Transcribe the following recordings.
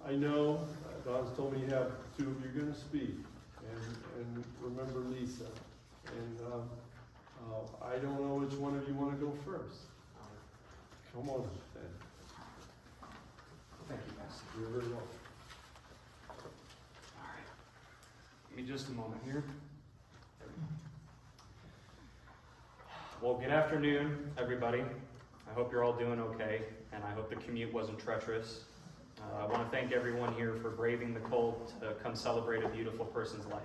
I know Don's told me you have two of you going to speak, and remember Leisa. And I don't know which one of you want to go first. Come on, then. Thank you, Pastor. You're very welcome. All right. Give me just a moment here. Well, good afternoon, everybody. I hope you're all doing okay, and I hope the commute wasn't treacherous. I want to thank everyone here for braving the cold to come celebrate a beautiful person's life.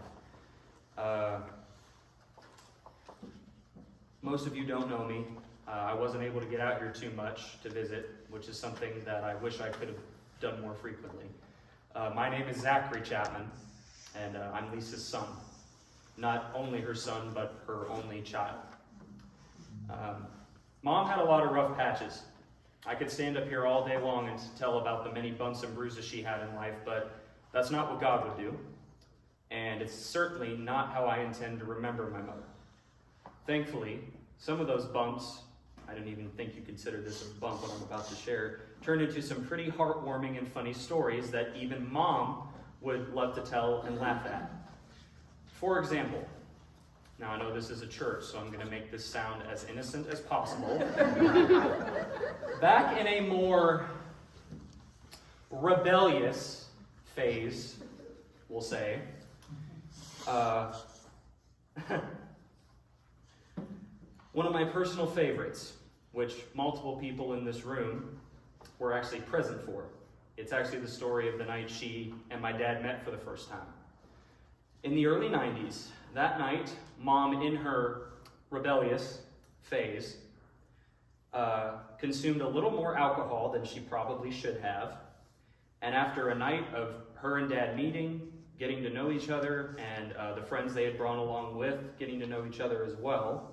Most of you don't know me. I wasn't able to get out here too much to visit, which is something that I wish I could have done more frequently. My name is Zachary Chapman, and I'm Leisa's son. Not only her son, but her only child. Mom had a lot of rough patches. I could stand up here all day long and tell about the many bumps and bruises she had in life, but that's not what God would do. And it's certainly not how I intend to remember my mother. Thankfully, some of those bumps, I didn't even think you consider this a bump, what I'm about to share, turned into some pretty heartwarming and funny stories that even Mom would love to tell and laugh at. For example, now I know this is a church, so I'm going to make this sound as innocent as possible. Back in a more rebellious phase, we'll say, one of my personal favorites, which multiple people in this room were actually present for. It's actually the story of the night she and my dad met for the first time. In the early 90s, that night, Mom, in her rebellious phase, consumed a little more alcohol than she probably should have. And after a night of her and Dad meeting, getting to know each other, and the friends they had brought along with getting to know each other as well,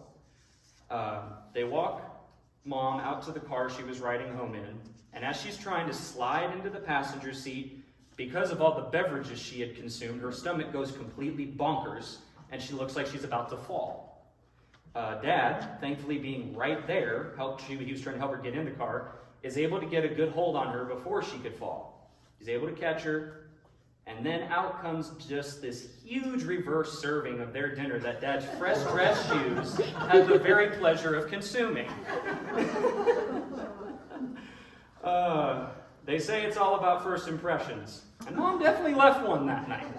they walk Mom out to the car she was riding home in. And as she's trying to slide into the passenger seat, because of all the beverages she had consumed, her stomach goes completely bonkers, and she looks like she's about to fall. Dad, thankfully being right there, he was trying to help her get in the car, is able to get a good hold on her before she could fall. He's able to catch her, and then out comes just this huge reverse serving of their dinner that Dad's fresh dress shoes had the very pleasure of consuming. They say it's all about first impressions, and Mom definitely left one that night.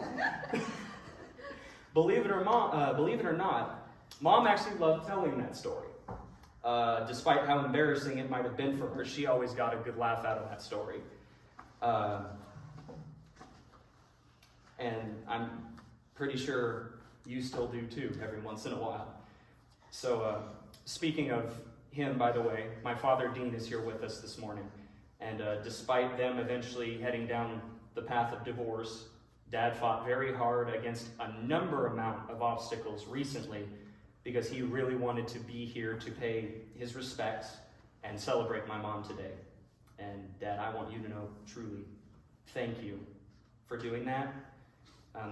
Believe it or not, Mom actually loved telling that story. Despite how embarrassing it might have been for her, she always got a good laugh out of that story. And I'm pretty sure you still do too, every once in a while. So, speaking of him, by the way, my father Dean is here with us this morning. And despite them eventually heading down the path of divorce, Dad fought very hard against a amount of obstacles recently because he really wanted to be here to pay his respects and celebrate my mom today. And Dad, I want you to know truly, thank you for doing that.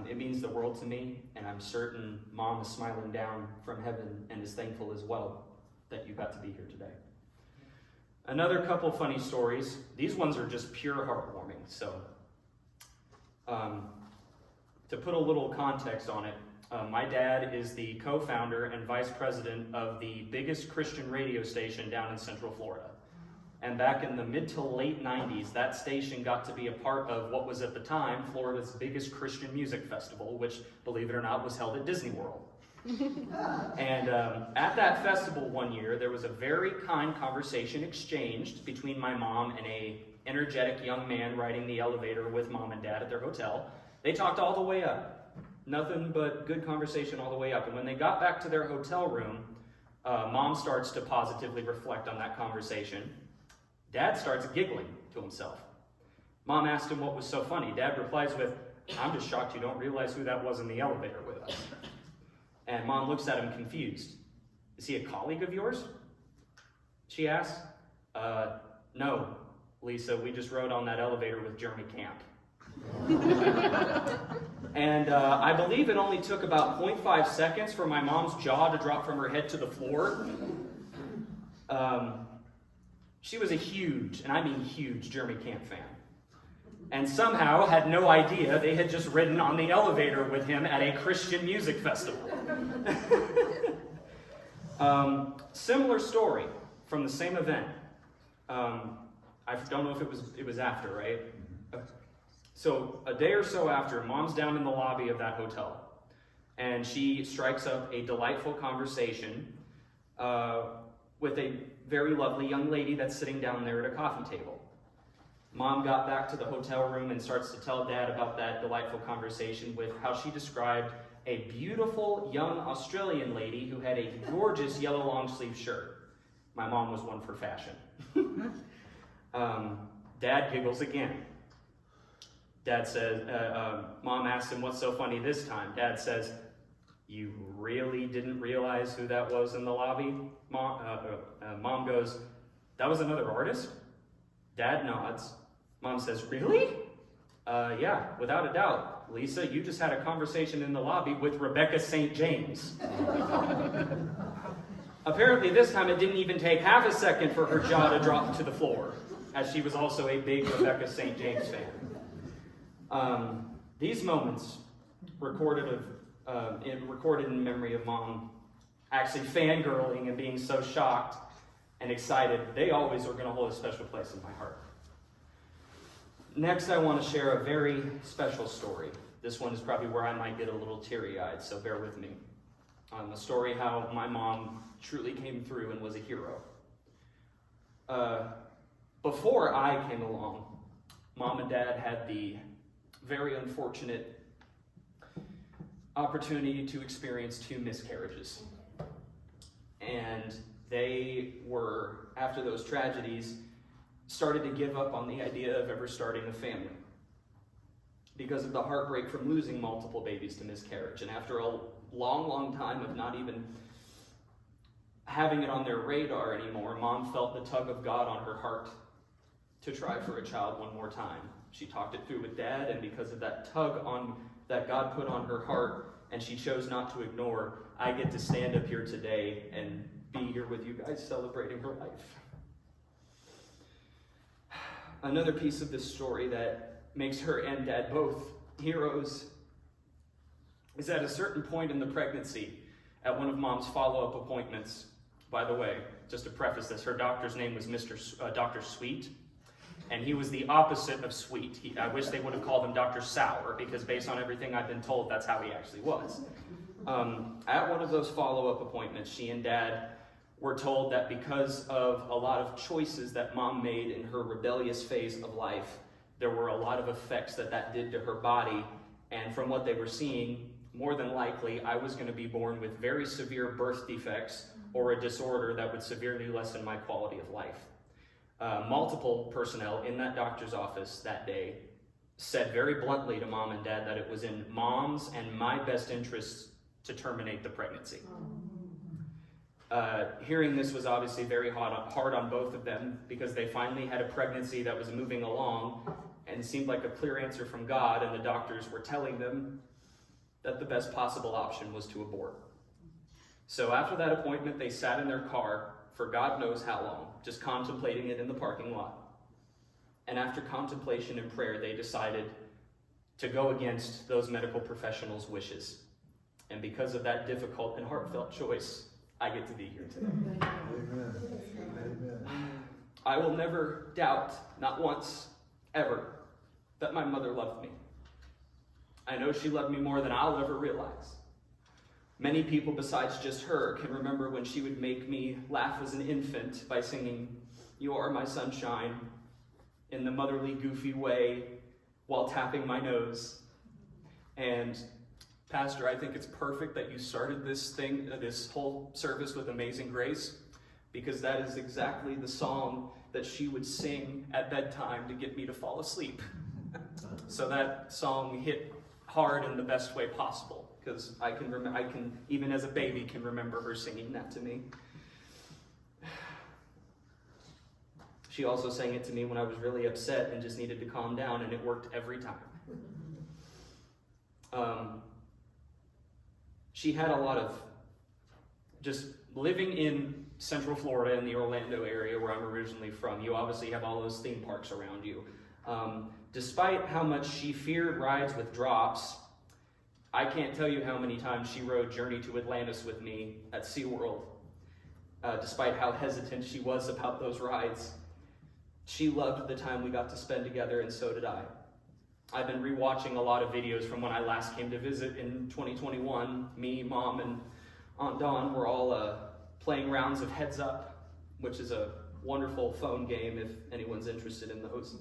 It means the world to me, and I'm certain Mom is smiling down from heaven and is thankful as well that you got to be here today. Another couple funny stories. These ones are just pure heartwarming. So, to put a little context on it, my dad is the co-founder and vice president of the biggest Christian radio station down in Central Florida. And back in the mid to late 90s, that station got to be a part of what was at the time Florida's biggest Christian music festival, which, believe it or not, was held at Disney World. And at that festival one year, there was a very kind conversation exchanged between my mom and a energetic young man riding the elevator with Mom and Dad at their hotel. They talked all the way up. Nothing but good conversation all the way up. And when they got back to their hotel room, Mom starts to positively reflect on that conversation. Dad starts giggling to himself. Mom asked him what was so funny. Dad replies with, "I'm just shocked you don't realize who that was in the elevator with us." And Mom looks at him confused. "Is he a colleague of yours?" She asks. No, Leisa, we just rode on that elevator with Jeremy Camp." And I believe it only took about 0.5 seconds for my mom's jaw to drop from her head to the floor. She was a huge, and I mean huge, Jeremy Camp fan. and somehow had no idea they had just ridden on the elevator with him at a Christian music festival. Similar story from the same event. I don't know if it was after, right? So a day or so after, Mom's down in the lobby of that hotel, and she strikes up a delightful conversation with a very lovely young lady that's sitting down there at a coffee table. Mom got back to the hotel room and starts to tell Dad about that delightful conversation with how she described a beautiful young Australian lady who had a gorgeous yellow long-sleeve shirt. My mom was one for fashion. Dad giggles again. Dad says, Mom asks him, what's so funny this time? Dad says, you really didn't realize who that was in the lobby? Mom goes, that was another artist? Dad nods. Mom says, really? Yeah, without a doubt. Leisa, you just had a conversation in the lobby with Rebecca St. James. Apparently this time it didn't even take half a second for her jaw to drop to the floor, as she was also a big Rebecca St. James fan. These moments recorded in memory of Mom actually fangirling and being so shocked and excited, they always are going to hold a special place in my heart. Next, I want to share a very special story. This one is probably where I might get a little teary-eyed, so bear with me. A story how my mom truly came through and was a hero. Before I came along, Mom and Dad had the very unfortunate opportunity to experience 2 miscarriages. And they were, after those tragedies, started to give up on the idea of ever starting a family because of the heartbreak from losing multiple babies to miscarriage. And after a long time of not even having it on their radar anymore, Mom felt the tug of God on her heart to try for a child one more time. She talked it through with Dad, and because of that tug on that God put on her heart, and she chose not to ignore, I get to stand up here today and be here with you guys celebrating her life. Another piece of this story that makes her and Dad both heroes is at a certain point in the pregnancy, at one of Mom's follow-up appointments. By the way, just to preface this, her doctor's name was Dr. Sweet, and he was the opposite of sweet. I wish they would have called him Dr. Sour, because based on everything I've been told, that's how he actually was. At one of those follow-up appointments, she and Dad were told that because of a lot of choices that Mom made in her rebellious phase of life, there were a lot of effects that did to her body, and from what they were seeing, more than likely, I was going to be born with very severe birth defects or a disorder that would severely lessen my quality of life. Multiple personnel in that doctor's office that day said very bluntly to Mom and Dad that it was in Mom's and my best interests to terminate the pregnancy. Hearing this was obviously very hard on both of them, because they finally had a pregnancy that was moving along and seemed like a clear answer from God, and the doctors were telling them that the best possible option was to abort. So after that appointment, they sat in their car for God knows how long, just contemplating it in the parking lot. And after contemplation and prayer, they decided to go against those medical professionals' wishes. And because of that difficult and heartfelt choice, I get to be here today. Amen. Amen. I will never doubt, not once, ever, that my mother loved me. I know she loved me more than I'll ever realize. Many people besides just her can remember when she would make me laugh as an infant by singing, "You Are My Sunshine," in the motherly, goofy way while tapping my nose. And Pastor, I think it's perfect that you started this whole service with Amazing Grace, because that is exactly the song that she would sing at bedtime to get me to fall asleep. So that song hit hard in the best way possible, because I can even as a baby can remember her singing that to me. She also sang it to me when I was really upset and just needed to calm down, and it worked every time. She had a lot of just living in Central Florida in the Orlando area where I'm originally from. You obviously have all those theme parks around you. Despite how much she feared rides with drops, I can't tell you how many times she rode Journey to Atlantis with me at SeaWorld. Despite how hesitant she was about those rides, she loved the time we got to spend together, and so did I. I've been rewatching a lot of videos from when I last came to visit in 2021. Me, Mom, and Aunt Dawn were all playing rounds of Heads Up, which is a wonderful phone game if anyone's interested in those.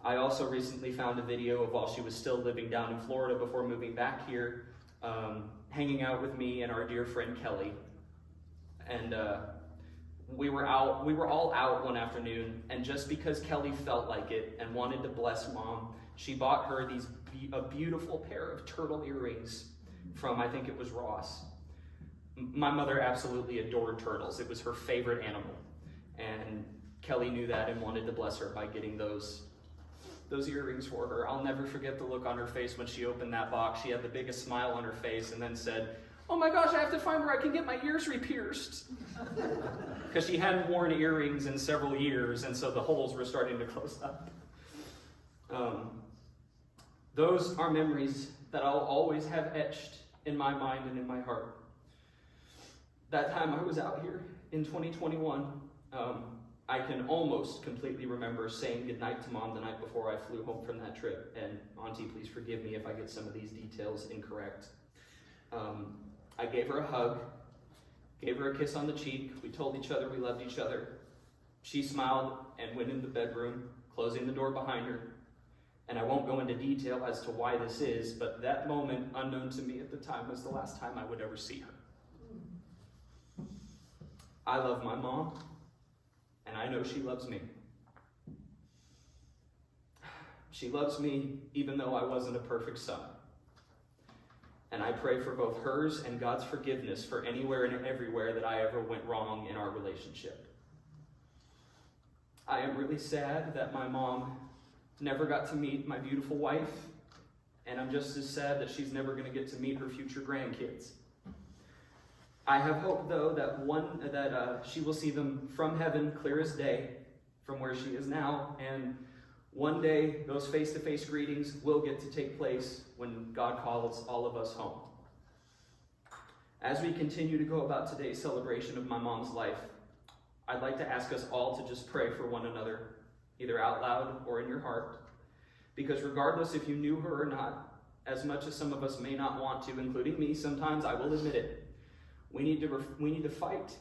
I also recently found a video of while she was still living down in Florida before moving back here, hanging out with me and our dear friend Kelly. And we were all out one afternoon, and just because Kelly felt like it and wanted to bless Mom, she bought her a beautiful pair of turtle earrings from, I think it was Ross. My mother absolutely adored turtles. It was her favorite animal. And Kelly knew that and wanted to bless her by getting those earrings for her. I'll never forget the look on her face when she opened that box. She had the biggest smile on her face and then said, "Oh my gosh, I have to find where I can get my ears re-pierced." Because she hadn't worn earrings in several years, and so the holes were starting to close up. Those are memories that I'll always have etched in my mind and in my heart. That time I was out here in 2021, I can almost completely remember saying goodnight to Mom the night before I flew home from that trip. And Auntie, please forgive me if I get some of these details incorrect. I gave her a hug, gave her a kiss on the cheek. We told each other we loved each other. She smiled and went in the bedroom, closing the door behind her. And I won't go into detail as to why this is, but that moment, unknown to me at the time, was the last time I would ever see her. I love my mom, and I know she loves me. She loves me even though I wasn't a perfect son. And I pray for both hers and God's forgiveness for anywhere and everywhere that I ever went wrong in our relationship. I am really sad that my mom never got to meet my beautiful wife, and I'm just as sad that she's never going to get to meet her future grandkids. I have hope, though, that she will see them from heaven clear as day, from where she is now, and one day those face-to-face greetings will get to take place when God calls all of us home. As we continue to go about today's celebration of my mom's life, I'd like to ask us all to just pray for one another, either out loud or in your heart, because regardless if you knew her or not, as much as some of us may not want to, including me, sometimes I will admit it, we need to fight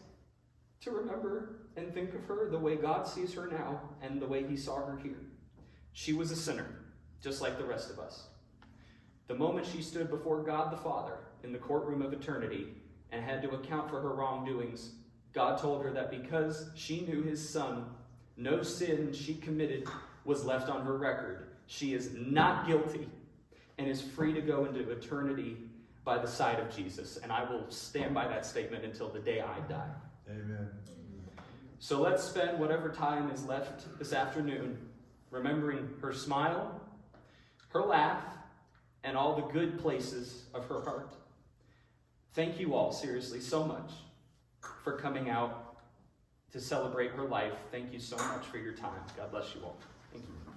to remember and think of her the way God sees her now and the way he saw her here. She was a sinner, just like the rest of us. The moment she stood before God the Father in the courtroom of eternity and had to account for her wrongdoings, God told her that because she knew his son, no sin she committed was left on her record. She is not guilty and is free to go into eternity by the side of Jesus. And I will stand by that statement until the day I die. Amen. So let's spend whatever time is left this afternoon remembering her smile, her laugh, and all the good places of her heart. Thank you all, seriously, so much for coming out to celebrate her life. Thank you so much for your time. God bless you all. Thank you.